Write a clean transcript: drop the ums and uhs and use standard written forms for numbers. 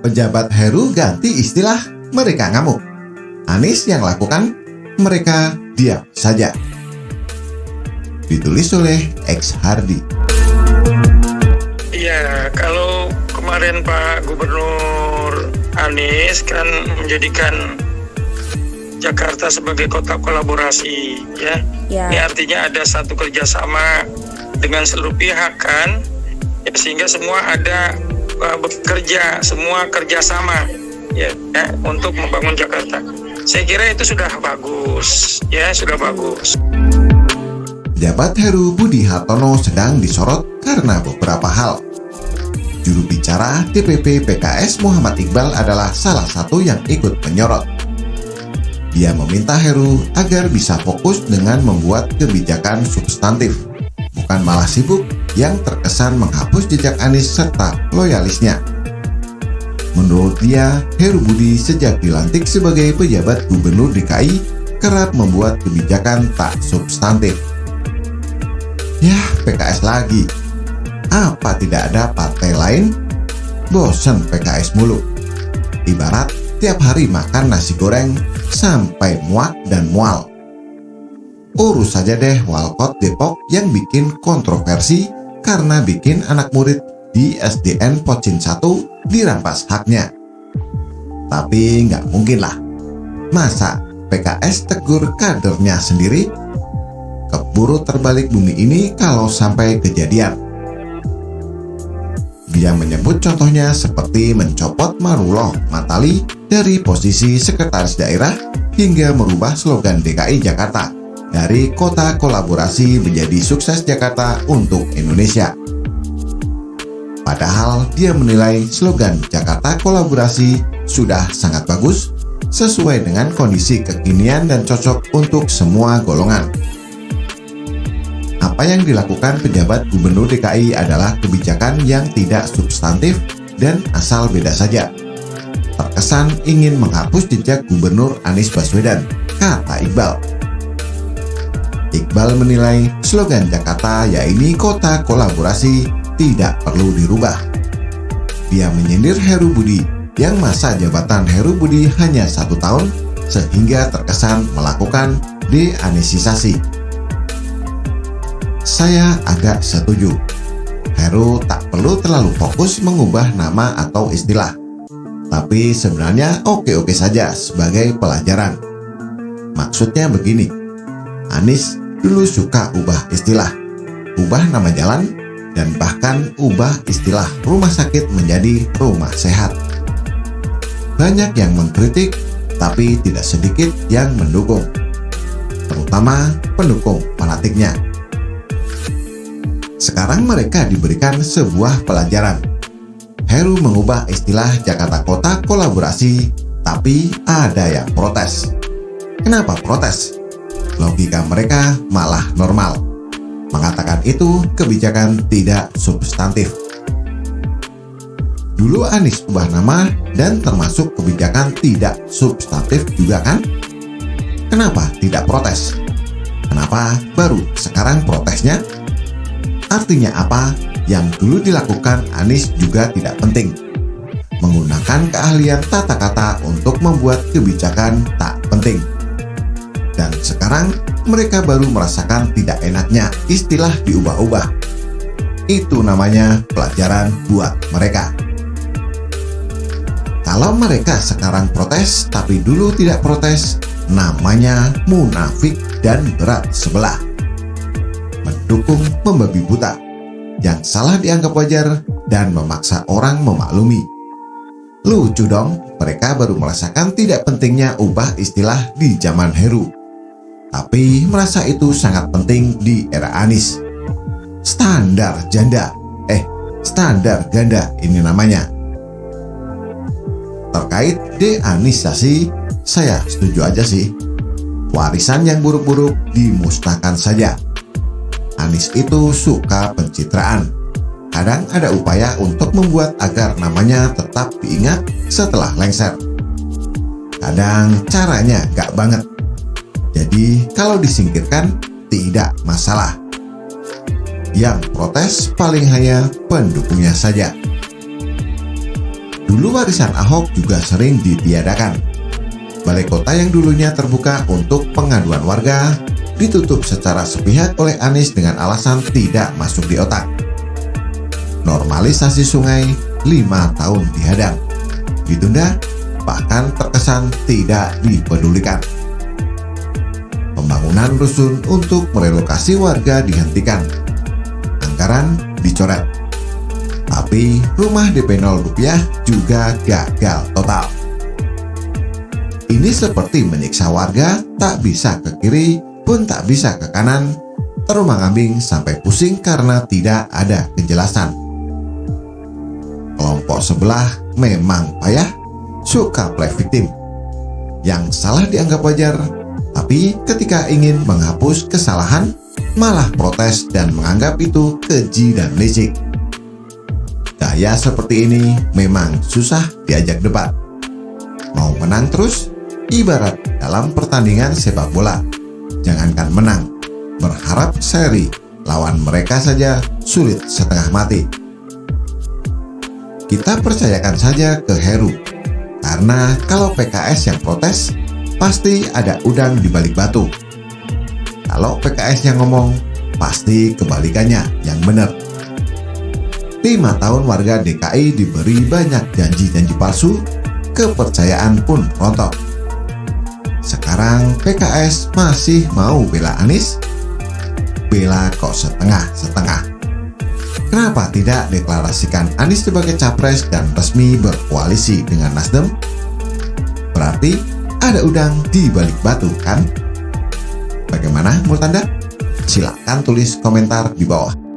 Pejabat Heru ganti istilah, mereka ngamuk. Anies yang lakukan, mereka diam saja. Ditulis oleh X Hardi. Ya, kalau kemarin Pak Gubernur Anies kan menjadikan Jakarta sebagai kota kolaborasi, ya. Ini artinya ada satu kerjasama dengan seluruh pihak kan, ya, sehingga semua ada bekerja, semua kerjasama, ya, untuk membangun Jakarta. Saya kira itu sudah bagus, ya, sudah bagus. Pejabat Heru Budi Hartono sedang disorot karena beberapa hal. Juru bicara DPP PKS Muhammad Iqbal adalah salah satu yang ikut menyorot. Dia meminta Heru agar bisa fokus dengan membuat kebijakan substantif, bukan malah sibuk yang terkesan menghapus jejak Anies serta loyalisnya. Menurut dia, Heru Budi sejak dilantik sebagai pejabat gubernur DKI kerap membuat kebijakan tak substantif. Yah, PKS lagi. Apa tidak ada partai lain? Bosen PKS mulu. Ibarat tiap hari makan nasi goreng sampai muak dan mual. Urus saja deh Walkot Depok yang bikin kontroversi karena bikin anak murid di SDN Pocin 1 dirampas haknya. Tapi nggak mungkin lah. Masa PKS tegur kadernya sendiri? Keburu terbalik bumi ini kalau sampai kejadian. Dia menyebut contohnya seperti mencopot Marullah Matali dari posisi sekretaris daerah hingga merubah slogan DKI Jakarta dari kota kolaborasi menjadi sukses Jakarta untuk Indonesia. Padahal dia menilai slogan Jakarta kolaborasi sudah sangat bagus, sesuai dengan kondisi kekinian dan cocok untuk semua golongan. Apa yang dilakukan pejabat gubernur DKI adalah kebijakan yang tidak substantif dan asal beda saja. Terkesan ingin menghapus jejak gubernur Anies Baswedan, kata Iqbal. Iqbal menilai slogan Jakarta yaitu kota kolaborasi tidak perlu dirubah. Dia menyindir Heru Budi yang masa jabatan Heru Budi hanya 1 tahun sehingga terkesan melakukan de-anisisasi. Saya agak setuju. Heru tak perlu terlalu fokus mengubah nama atau istilah. Tapi sebenarnya oke-oke saja sebagai pelajaran. Maksudnya begini, Anies dulu suka ubah istilah, ubah nama jalan, dan bahkan ubah istilah rumah sakit menjadi rumah sehat. Banyak yang mengkritik, tapi tidak sedikit yang mendukung, terutama pendukung fanatiknya. Sekarang mereka diberikan sebuah pelajaran. Heru mengubah istilah Jakarta Kota Kolaborasi, tapi ada yang protes. Kenapa protes? Logika mereka malah normal. Mengatakan itu kebijakan tidak substantif. Dulu Anies ubah nama dan termasuk kebijakan tidak substantif juga kan? Kenapa tidak protes? Kenapa baru sekarang protesnya? Artinya apa? Yang dulu dilakukan Anies juga tidak penting. Menggunakan keahlian tata kata untuk membuat kebijakan tak penting. Dan sekarang mereka baru merasakan tidak enaknya istilah diubah-ubah. Itu namanya pelajaran buat mereka. Kalau mereka sekarang protes tapi dulu tidak protes, namanya munafik dan berat sebelah. Mendukung membabi buta, yang salah dianggap wajar dan memaksa orang memaklumi. Lucu dong, mereka baru merasakan tidak pentingnya ubah istilah di zaman Heru, tapi merasa itu sangat penting di era Anies. Standar ganda ini namanya. Terkait de-anisasi, saya setuju aja sih. Warisan yang buruk-buruk dimusnahkan saja. Anies itu suka pencitraan. Kadang ada upaya untuk membuat agar namanya tetap diingat setelah lengser. Kadang caranya gak banget. Jadi kalau disingkirkan tidak masalah. Yang protes paling hanya pendukungnya saja. Dulu warisan Ahok juga sering ditiadakan. Balai kota yang dulunya terbuka untuk pengaduan warga ditutup secara sepihak oleh Anies dengan alasan tidak masuk di otak. Normalisasi sungai 5 tahun dihadang, ditunda, bahkan terkesan tidak dipedulikan. Pembangunan rusun untuk merelokasi warga dihentikan, anggaran dicoret, tapi rumah DP 0 rupiah juga gagal total. Ini seperti menyiksa warga, tak bisa ke kiri pun tak bisa ke kanan, terombang-ambing sampai pusing karena tidak ada kejelasan. Kelompok sebelah memang payah, suka play victim. Yang salah dianggap wajar, tapi ketika ingin menghapus kesalahan, malah protes dan menganggap itu keji dan licik. Gaya seperti ini memang susah diajak debat. Mau menang terus, ibarat dalam pertandingan sepak bola. Jangankan menang, berharap seri lawan mereka saja sulit setengah mati. Kita percayakan saja ke Heru, karena kalau PKS yang protes, pasti ada udang di balik batu. Kalau PKS yang ngomong, pasti kebalikannya yang benar. 5 tahun warga DKI diberi banyak janji-janji palsu, kepercayaan pun rontok. Sekarang PKS masih mau bela Anies? Bela kok setengah-setengah. Kenapa tidak deklarasikan Anies sebagai capres dan resmi berkoalisi dengan Nasdem? Berarti ada udang di balik batu, kan? Bagaimana menurut Anda? Silakan tulis komentar di bawah.